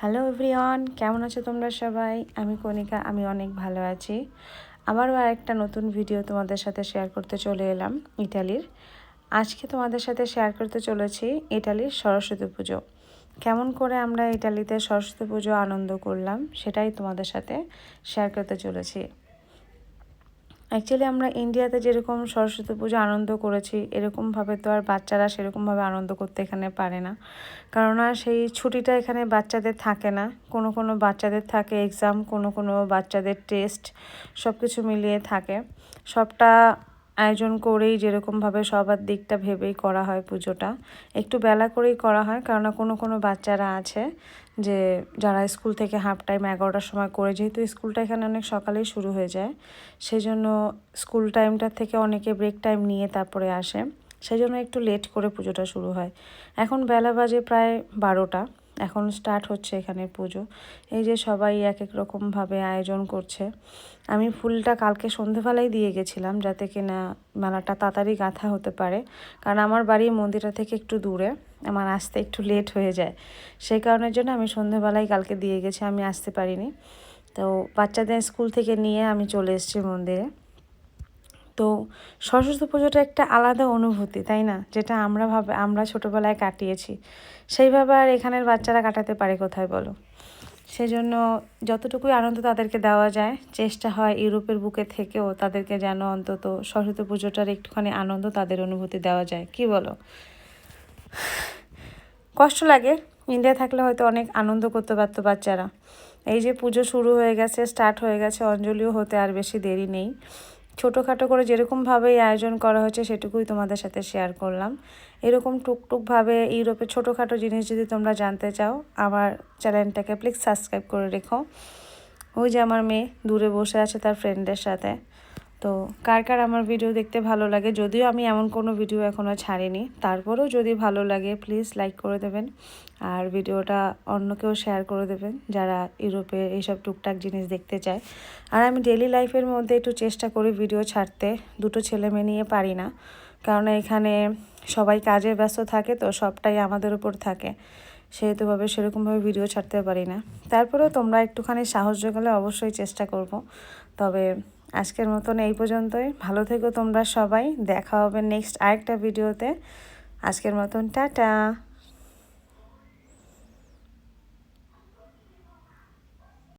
Hello everyone, কেমন আছো তোমরা সবাই? আমি কণিকা, আমি অনেক ভালো আছি। আবারও আরেকটা নতুন ভিডিও তোমাদের সাথে শেয়ার করতে চলে এলাম ইটালির। আজকে তোমাদের সাথে শেয়ার করতে চলেছি ইটালির সরস্বতী পুজো। কেমন করে আমরা ইটালিতে সরস্বতী পুজো আনন্দ করলাম সেটাই তোমাদের সাথে শেয়ার করতে চলেছি। অ্যাকচুয়ালি আমরা ইন্ডিয়াতে যেরকম সরস্বতী পুজো আনন্দ করেছি, এরকমভাবে তো আর বাচ্চারা সেরকমভাবে আনন্দ করতে এখানে পারে না। কেননা সেই ছুটিটা এখানে বাচ্চাদের থাকে না। কোনো কোনো বাচ্চাদের থাকে এক্সাম, কোনো কোনো বাচ্চাদের টেস্ট, সব কিছু মিলিয়ে থাকে। সবটা আয়োজন করেই যেরকমভাবে সবার দিকটা ভেবেই করা হয় পুজোটা। একটু বেলা করেই করা হয়, কেননা কোনো কোনো বাচ্চারা আছে যে যারা স্কুল থেকে হাফ টাইম 11টার সময় করে, যেহেতু স্কুলটা এখানে অনেক সকালেই শুরু হয়ে যায়, সেই জন্য স্কুল টাইমটার থেকে অনেকে ব্রেক টাইম নিয়ে তারপরে আসে, সেই জন্য একটু লেট করে পুজোটা শুরু হয়। এখন বেলা বাজে প্রায় 12টা, এখন স্টার্ট হচ্ছে এখানে পুজো। এই যে সবাই এক এক রকমভাবে আয়োজন করছে। আমি ফুলটা কালকে সন্ধেবেলায় দিয়ে গেছিলাম, যাতে কিনা মেলাটা তাড়াতাড়ি গাঁথা হতে পারে, কারণ আমার বাড়ি মন্দিরটা থেকে একটু দূরে, আমার আসতে একটু লেট হয়ে যায়। সেই কারণের জন্য আমি সন্ধেবেলায় কালকে দিয়ে গেছি, আমি আসতে পারিনি। তো বাচ্চাদের স্কুল থেকে নিয়ে আমি চলে এসেছি মন্দিরে। তো সরস্বতী পুজোটা একটা আলাদা অনুভূতি, তাই না? যেটা আমরা ছোটোবেলায় কাটিয়েছি, সেইভাবে আর এখানের বাচ্চারা কাটাতে পারে কোথায় বলো? সেজন্য যতটুকুই আনন্দ তাদেরকে দেওয়া যায়, চেষ্টা হয় ইউরোপের বুকে থেকেও তাদেরকে যেন অন্তত সরস্বতী পুজোটার একটুখানি আনন্দ, তাদের অনুভূতি দেওয়া যায়। কি বলো? কষ্ট লাগে, ইন্ডিয়া থাকলে হয়তো অনেক আনন্দ করতে পারতো বাচ্চারা। এই যে পুজো শুরু হয়ে গেছে, স্টার্ট হয়ে গেছে, অঞ্জলিও হতে আর বেশি দেরি নেই। ছোটোখাটো করে যেরকমভাবেই আয়োজন করা হয়েছে সেটুকুই তোমাদের সাথে শেয়ার করলাম। এরকম টুকটুকভাবে ইউরোপের ছোটোখাটো জিনিস যদি তোমরা জানতে চাও, আমার চ্যানেলটাকে প্লিজ সাবস্ক্রাইব করে রেখো। ওই যে আমার মেয়ে দূরে বসে আছে তার ফ্রেন্ডের সাথে। তো কার কার আমার ভিডিও দেখতে ভালো লাগে, যদিও আমি এমন কোনো ভিডিও এখনও ছাড়িনি, তারপরেও যদি ভালো লাগে প্লিজ লাইক করে দেবেন, আর ভিডিওটা অন্যকেও শেয়ার করে দেবেন যারা ইউরোপে এইসব টুকটাক জিনিস দেখতে চায়। আর আমি ডেলি লাইফের মধ্যে একটু চেষ্টা করি ভিডিও ছাড়তে, দুটো ছেলে মেয়ে নিয়ে পারি না, কারণ এখানে সবাই কাজে ব্যস্ত থাকে, তো সবটাই আমাদের উপর থাকে, সেহেতুভাবে সেরকমভাবে ভিডিও ছাড়তে পারি না। তারপরেও তোমরা একটুখানি সাহস জোগালে অবশ্যই চেষ্টা করব। তবে আজকের মতন এই পর্যন্তই। ভালো থেকো তোমরা সবাই, দেখা হবে নেক্সট আরেকটা ভিডিওতে। আজকের মতন টাটা।